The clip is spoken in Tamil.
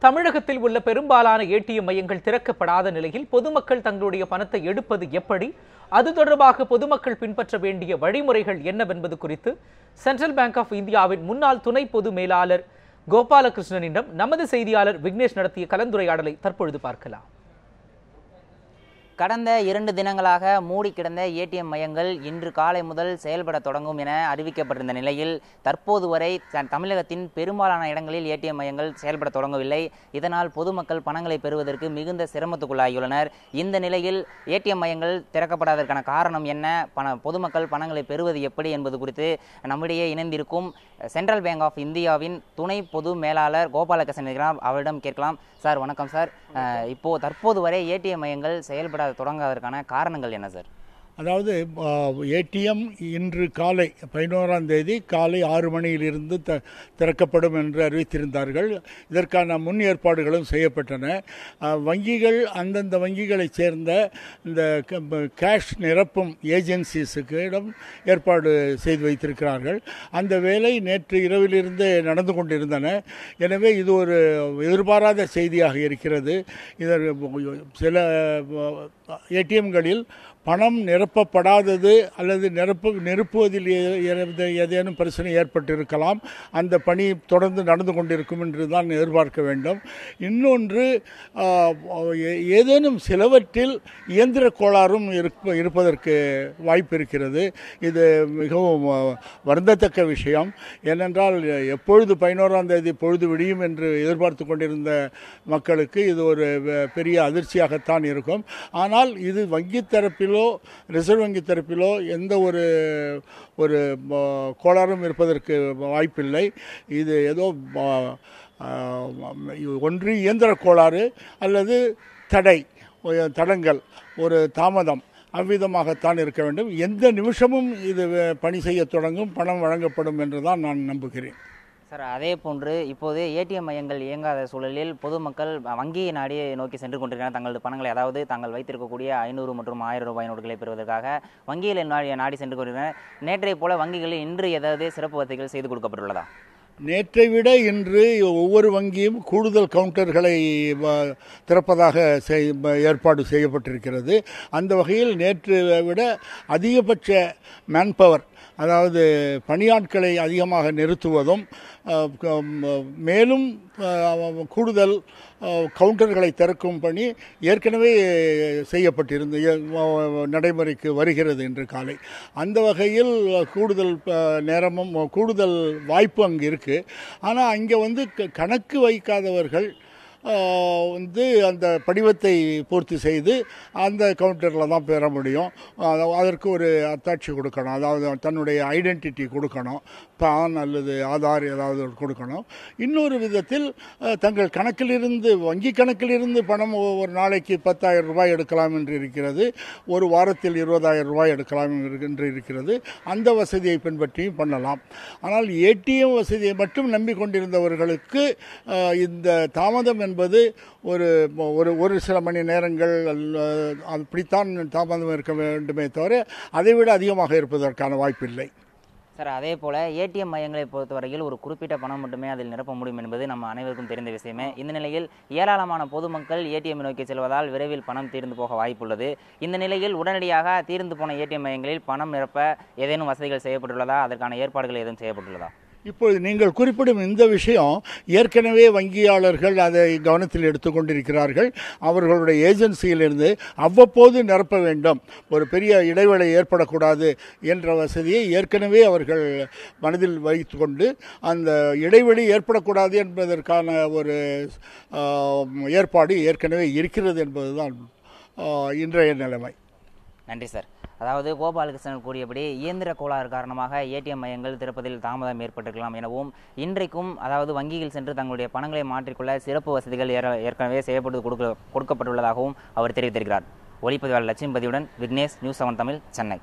தமிழகத்தில் உள்ள பெரும்பாலான ஏடிஎம் மையங்கள் திறக்கப்படாத நிலையில் பொதுமக்கள் தங்களுடைய பணத்தை எடுப்பது எப்படி, அது தொடர்பாக பொதுமக்கள் பின்பற்ற வேண்டிய வழிமுறைகள் என்னவென்பது குறித்து சென்ட்ரல் பேங்க் ஆஃப் இந்தியாவின் முன்னாள் துணை பொது மேலாளர் கோபாலகிருஷ்ணனிடம் நமது செய்தியாளர் விக்னேஷ் நடத்திய கலந்துரையாடலை தற்பொழுது பார்க்கலாம். கடந்த 2 தினங்களாக மூடி கிடந்த ஏடிஎம் மையங்கள் இன்று காலை முதல் செயல்பட தொடங்கும் என அறிவிக்கப்பட்டிருந்த நிலையில் தற்போது வரை தமிழகத்தின் பெரும்பாலான இடங்களில் ஏடிஎம் மையங்கள் செயல்பட தொடங்கவில்லை. இதனால் பொதுமக்கள் பணங்களை பெறுவதற்கு மிகுந்த சிரமத்துக்குள்ளாகியுள்ளனர். இந்த நிலையில் ஏடிஎம் மையங்கள் திறக்கப்படாததற்கான காரணம் என்ன, பொதுமக்கள் பணங்களை பெறுவது எப்படி என்பது குறித்து நம்மிடையே இணைந்திருக்கும் சென்ட்ரல் பேங்க் ஆஃப் இந்தியாவின் துணை பொது மேலாளர் கோபாலகிருஷ்ணன் இருக்கிறார். அவரிடம் கேட்கலாம். சார் வணக்கம் சார். இப்போ தற்போது வரை ஏடிஎம் மையங்கள் செயல்பட தொடங்காததற்கான காரணங்கள் என்ன சார்? அதாவது ஏடிஎம் இன்று காலை 11ஆம் தேதி காலை 6 மணியிலிருந்து திறக்கப்படும் என்று அறிவித்திருந்தார்கள். இதற்கான முன் ஏற்பாடுகளும் செய்யப்பட்டன. வங்கிகள் அந்தந்த வங்கிகளைச் சேர்ந்த இந்த கேஷ் நிரப்பும் ஏஜென்சிஸுக்கு ஏற்பாடு செய்து வைத்திருக்கிறார்கள். அந்த வேலை நேற்று இரவிலிருந்து நடந்து கொண்டிருந்தன. எனவே இது ஒரு எதிர்பாராத செய்தியாக இருக்கிறது. இதர் சில ஏடிஎம்களில் பணம் நிரப்பப்படாதது அல்லது நிரப்புவதில் ஏதேனும் பிரச்சனை ஏற்பட்டிருக்கலாம். அந்த பணி தொடர்ந்து நடந்து கொண்டிருக்கும் என்று தான் எதிர்பார்க்க வேண்டும். இன்னொன்று, ஏதேனும் சிலவற்றில் இயந்திர கோளாறும் இருப்பதற்கு வாய்ப்பு இருக்கிறது. இது மிகவும் வருந்தத்தக்க விஷயம். ஏனென்றால் எப்பொழுது 11ஆம் தேதி பொழுது விடியும் என்று எதிர்பார்த்து கொண்டிருந்த மக்களுக்கு இது ஒரு பெரிய அதிர்ச்சியாகத்தான் இருக்கும். ஆனால் இது வங்கி தரப்பில் ரிசர்வ் வங்கி தரப்பிலோ எந்த ஒரு கோளாறும் இருப்பதற்கு வாய்ப்பில்லை. இது ஏதோ ஒன்று இயந்திர கோளாறு அல்லது தடங்கள், ஒரு தாமதம் அவ்விதமாகத்தான் இருக்க வேண்டும். எந்த நிமிஷமும் இது பணி செய்ய தொடங்கும், பணம் வழங்கப்படும் என்று தான் நான் நம்புகிறேன். சார், அதே போன்று இப்போது ஏடிஎம் மையங்கள் இயங்காத சூழலில் பொதுமக்கள் வங்கியை நோக்கி சென்று கொண்டிருக்கிறார். தங்களது பணங்களை, அதாவது தாங்கள் வைத்திருக்கக்கூடிய 500 மற்றும் 1000 ரூபாய் நோட்டுகளை பெறுவதற்காக வங்கியில் நாடி சென்று கொண்டிருக்கிறார். நேற்றைய போல வங்கிகளில் இன்று ஏதாவது சிறப்பு வசதிகள் செய்து கொடுக்கப்பட்டுள்ளதா? நேற்றை விட இன்று ஒவ்வொரு வங்கியும் கூடுதல் கவுண்டர்களை திறப்பதாக ஏற்பாடு செய்யப்பட்டிருக்கிறது. அந்த வகையில் நேற்று விட அதிகபட்ச மேன்பவர், அதாவது பணியாட்களை அதிகமாக நிறுத்துவதும் மேலும் கூடுதல் கவுண்டர்களை திறக்கும் பணி ஏற்கனவே செய்யப்பட்டிருந்து நடைமுறைக்கு வருகிறது இன்று காலை. அந்த வகையில் கூடுதல் நேரமும் கூடுதல் வாய்ப்பு அங்கு இருக்குது. ஆனால் அங்கே கணக்கு வைக்காதவர்கள் அந்த படிவத்தை பூர்த்தி செய்து அந்த கவுண்டரில் தான் பெற முடியும். அதற்கு ஒரு அத்தாட்சி கொடுக்கணும், அதாவது தன்னுடைய ஐடென்டிட்டி கொடுக்கணும், பான் அல்லது ஆதார் ஏதாவது கொடுக்கணும். இன்னொரு விதத்தில் தங்கள் கணக்கிலிருந்து, வங்கி கணக்கிலிருந்து பணம் ஒரு நாளைக்கு 10,000 ரூபாய் எடுக்கலாம் என்று இருக்கிறது, ஒரு வாரத்தில் 20,000 ரூபாய் எடுக்கலாம் என்று இருக்கிறது. அந்த வசதியை பின்பற்றியும் பண்ணலாம். ஆனால் ஏடிஎம் வசதியை மட்டும் நம்பிக்கொண்டிருந்தவர்களுக்கு இந்த தாமதம் என்பது ஒரு சில மணி நேரங்கள் அப்படித்தான் தாமதம் இருக்க வேண்டுமே தவிர அதைவிட அதிகமாக இருப்பதற்கான வாய்ப்பில்லை. சார், அதே போல் ஏடிஎம் மையங்களை பொறுத்தவரையில் ஒரு குறிப்பிட்ட பணம் மட்டுமே அதில் நிரப்ப முடியும் என்பது நம்ம அனைவருக்கும் தெரிந்த விஷயமே. இந்த நிலையில் ஏராளமான பொதுமக்கள் ஏடிஎம் நோக்கி செல்வதால் விரைவில் பணம் தீர்ந்து போக வாய்ப்புள்ளது. இந்த நிலையில் உடனடியாக தீர்ந்து போன ஏடிஎம் மையங்களில் பணம் நிரப்ப ஏதேனும் வசதிகள் செய்யப்பட்டுள்ளதா, அதற்கான ஏற்பாடுகள் எதுவும் செய்யப்பட்டுள்ளதா? இப்பொழுது நீங்கள் குறிப்பிடும் இந்த விஷயம் ஏற்கனவே வங்கியாளர்கள் அதை கவனத்தில் எடுத்துக்கொண்டிருக்கிறார்கள். அவர்களுடைய ஏஜென்சியிலிருந்து அவ்வப்போது நிரப்ப வேண்டும், ஒரு பெரிய இடைவேளை ஏற்படக்கூடாது என்ற வசதியை ஏற்கனவே அவர்கள் மனதில் வைத்துக்கொண்டு அந்த இடைவெளி ஏற்படக்கூடாது என்பதற்கான ஒரு ஏற்பாடு ஏற்கனவே இருக்கிறது என்பதுதான் இன்றைய நிலைமை. நன்றி சார். அதாவது கோபாலகிருஷ்ணன் கூறியபடி இயந்திர கோளாறு காரணமாக ஏடிஎம் மையங்கள் திறப்பதில் தாமதம் ஏற்பட்டிருக்கலாம் எனவும், இன்றைக்கும் அதாவது வங்கியில் சென்று தங்களுடைய பணங்களை மாற்றிக்கொள்ள சிறப்பு வசதிகள் ஏற்கனவே கொடுக்கப்பட்டுள்ளதாகவும் அவர் தெரிவித்திருக்கிறார். ஒளிப்பதிவாளர் லட்சுமிபதியுடன் விக்னேஷ், நியூஸ் 7 தமிழ், சென்னை.